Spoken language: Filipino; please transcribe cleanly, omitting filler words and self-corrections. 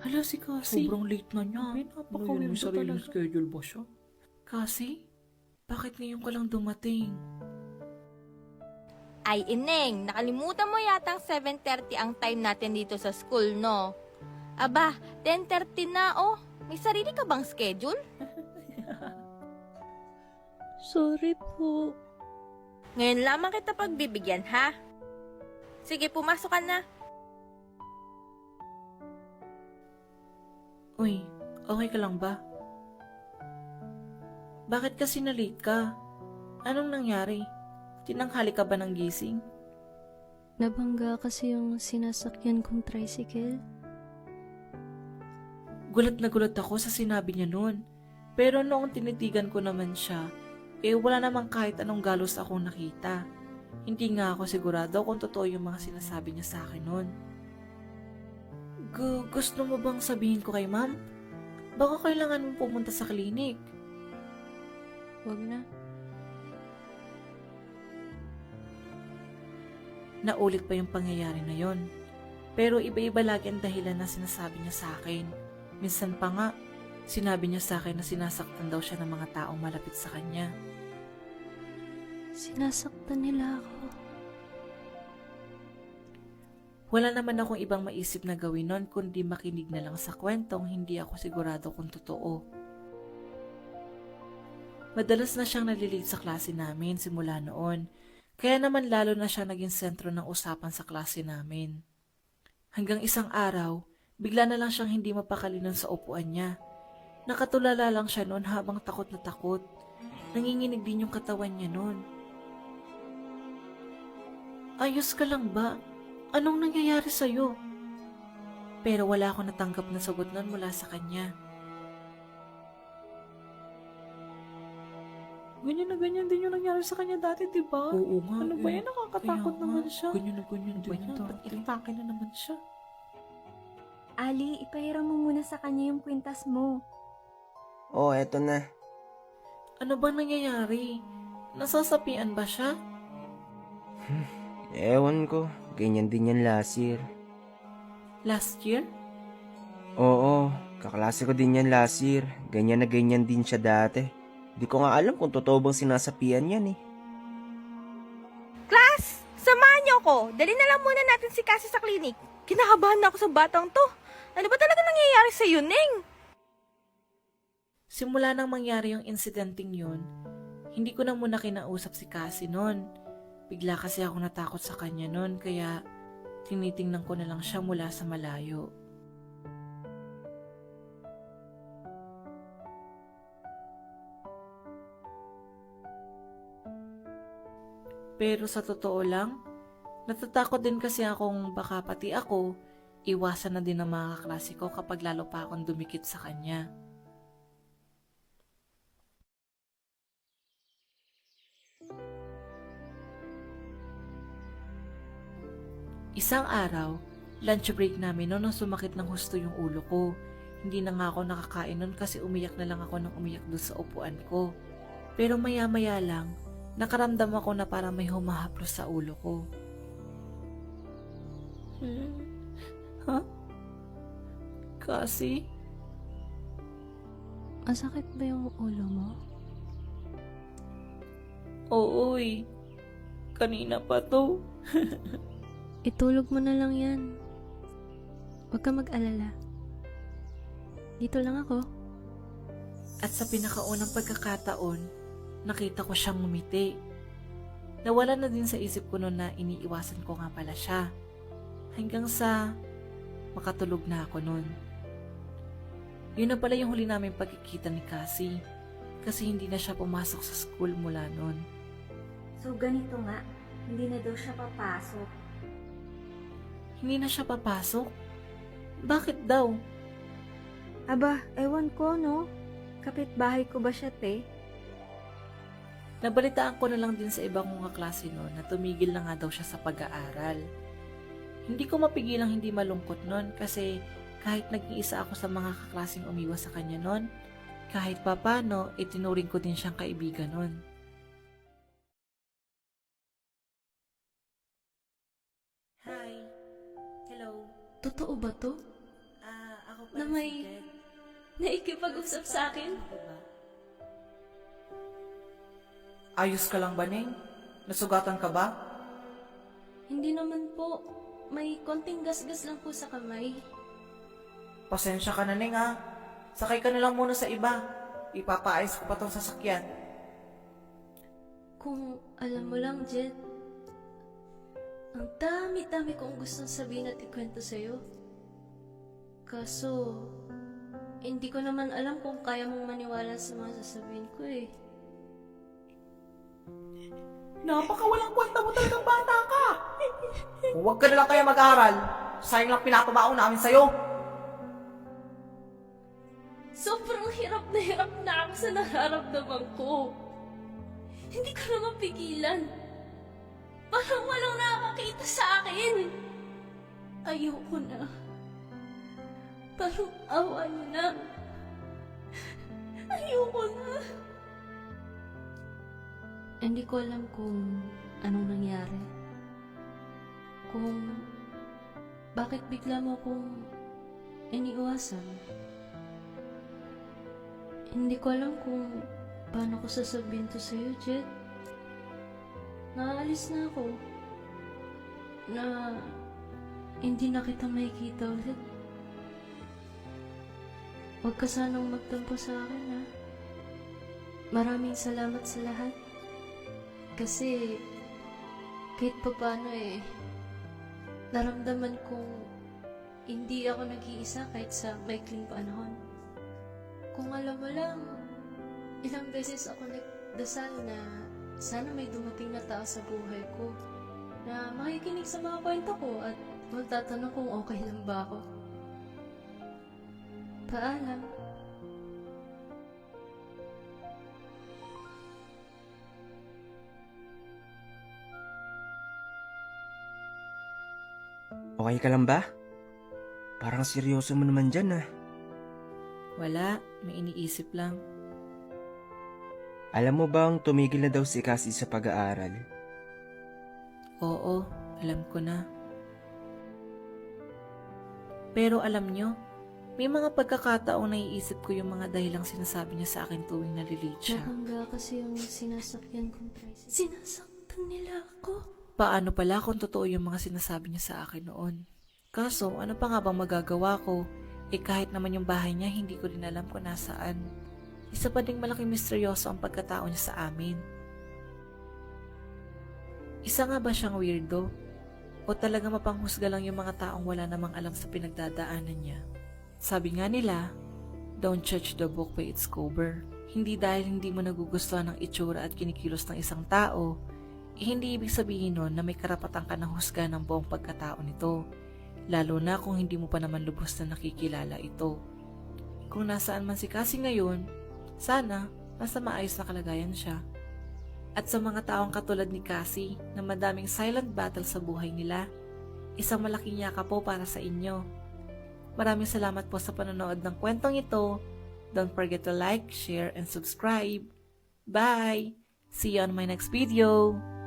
Hala si Cassie. Sobrang late na niya. Ay, napaka-weirdo May sariling talaga. schedule ba siya? Cassie? Bakit ngayon ka lang dumating? Ay, Ineng, nakalimutan mo yatang 7:30 ang time natin dito sa school, no? Aba, 10:30 na, oh. May sarili ka bang schedule? Sorry po. Ngayon lamang kita pagbibigyan, ha? Sige, pumasok ka na. Uy, okay ka lang ba? Bakit kasi na-late ka? Anong nangyari? Tinanghali ka ba ng gising? Nabangga kasi yung sinasakyan kong tricycle. Gulat na gulat ako sa sinabi niya noon. Pero noong tinitigan ko naman siya, wala namang kahit anong galos akong nakita. Hindi nga ako sigurado kung totoo yung mga sinasabi niya sa akin noon. Gusto mo bang sabihin ko kay ma'am? Baka kailangan mong pumunta sa klinik. Wag na. Naulit pa yung pangyayari na yon. Pero iba-iba lagi ang dahilan na sinasabi niya sa akin. Minsan pa nga, sinabi niya sa akin na sinasaktan daw siya ng mga taong malapit sa kanya. Sinasaktan nila ako. Wala naman akong ibang maisip na gawin nun kundi makinig na lang sa kwentong hindi ako sigurado kung totoo. Madalas na siyang nalilate sa klase namin simula noon, kaya naman lalo na siya naging sentro ng usapan sa klase namin. Hanggang isang araw, bigla na lang siyang hindi mapakali nun sa upuan niya. Nakatulala lang siya noon habang takot na takot. Nanginginig din yung katawan niya noon. Ayos ka lang ba? Anong nangyayari sa'yo? Pero wala akong natanggap na sagot nun mula sa kanya. Ganyan na ganyan din yung nangyari sa kanya dati, di ba? Oo nga. Ano ba yan? Nakakatakot Kaya naman nga, siya. Ganyan na ganyan Ano ba din yan? yan. Ba't Dati? inatake na naman siya? Ali, ipahiram mo muna sa kanya yung kwintas mo. Oh, eto na. Ano bang nangyayari? Nasasapian ba siya? Ewan ko. Ganyan din yan last year. Last year? Oo, kaklase ko din yan last year. Ganyan na ganyan din siya dati. Di ko nga alam kung totoo bang sinasapian yan eh. Class, samahan niyo ako. Dali na lang muna natin si Cassie sa klinik. Kinakabahan na ako sa batang to. Ano ba talaga nangyayari sa Neng? Simula nang mangyari yung incidenting yun, hindi ko na muna kinausap si Cassie noon. Bigla kasi ako natakot sa kanya noon, kaya tinitingnan ko na lang siya mula sa malayo. Pero sa totoo lang, natatakot din kasi akong baka pati ako, iwasan na din ng mga kaklase ko kapag lalo pa akong dumikit sa kanya. Isang araw, lunch break namin noon nang sumakit ng husto yung ulo ko. Hindi na nga ako nakakain noon kasi umiyak na lang ako nang umiyak doon sa upuan ko. Pero maya-maya lang, nakaramdam ako na parang may humahaplos sa ulo ko. Ha? Kasi? Masakit ba yung ulo mo? Oo eh. Kanina pa to. Itulog mo na lang yan. Huwag ka mag-alala. Dito lang ako. At sa pinakaunang pagkakataon, nakita ko siyang ngumiti. Nawala na din sa isip ko noon na iniiwasan ko nga pala siya. Hanggang sa makatulog na ako noon. Yun na pala yung huli namin pagkikita ni Cassie. Kasi hindi na siya pumasok sa school mula noon. So ganito nga, hindi na daw siya papasok. Hindi na siya papasok? Bakit daw? Aba, ewan ko no. Kapitbahay ko ba siya, te? Nabalitaan ko na lang din sa ibang mga klase noon na tumigil na nga daw siya sa pag-aaral. Hindi ko mapigilang hindi malungkot noon kasi kahit nag-iisa ako sa mga kaklaseng umiwas sa kanya noon, kahit papano, itinuring ko din siyang kaibigan noon. Hi. Hello. Totoo ba to? Ako na may naikipag-usap sa akin. Ayos ka lang ba, Neng? Nasugatan ka ba? Hindi naman po. May konting gasgas lang po sa kamay. Pasensya ka na, Neng, ha? Sakay ka na lang muna sa iba. Ipapaayos ko pa tong sasakyan. Kung alam mo lang, Jet, ang dami-dami kong gustong sabihin at ikwento sa'yo. Kaso, hindi ko naman alam kung kaya mong maniwala sa mga sasabihin ko eh. Napakawalang kwenta mo talagang bata ka! Huwag ka na lang kaya mag-aaral. Sayang lang pinapabaon namin sa'yo. Sobrang hirap na ako sa nararamdaman ko. Hindi ko na mapigilan. Parang walang nakakakita sa akin. Ayoko na. Parang awa niyo na. Ayoko na. Hindi ko alam kung anong nangyari. Kung bakit bigla mo akong iniiwasan. Hindi ko alam kung paano ko sasabihin to sa'yo, Jet. Naalis na ako. Na hindi na kita makikita ulit. Huwag ka sanang magtampo sa akin, ha. Maraming salamat sa lahat. Kasi kahit pa paano naramdaman kong hindi ako nag-iisa kahit sa maikling panahon. Kung alam mo lang, ilang beses ako nagdasal na sana may dumating na tao sa buhay ko na makikinig sa mga kwento ko at magtatanong kung okay lang ba ako. Paalam. Okay ka lang ba? Parang seryoso mo naman dyan, ah. Wala, may iniisip lang. Alam mo bang tumigil na daw si Cassie sa pag-aaral? Oo, alam ko na. Pero alam nyo, may mga pagkakataong naiisip ko yung mga dahilang sinasabi niya sa akin tuwing nalilate siya. Nakangga kasi yung sinasakyan kong tricycle. Sinasaktan nila ako. Paano pala kung totoo yung mga sinasabi niya sa akin noon? Kaso, ano pa nga bang magagawa ko? Kahit naman yung bahay niya, hindi ko rin alam kung nasaan. Isa pa ding malaking misteryoso ang pagkatao niya sa amin. Isa nga ba siyang weirdo? O talaga mapanghusga lang yung mga taong wala namang alam sa pinagdadaanan niya? Sabi nga nila, don't judge the book by its cover. Hindi dahil hindi mo nagugustuhan ng itsura at kinikilos ng isang tao, hindi ibig sabihin nun na may karapatan ka ng husga ng buong pagkatao nito. Lalo na kung hindi mo pa naman lubos na nakikilala ito. Kung nasaan man si Cassie ngayon, sana nasa maayos na kalagayan siya. At sa mga taong katulad ni Cassie na madaming silent battle sa buhay nila, isang malaking yaka po para sa inyo. Maraming salamat po sa panonood ng kwentong ito. Don't forget to like, share, and subscribe. Bye! See you on my next video!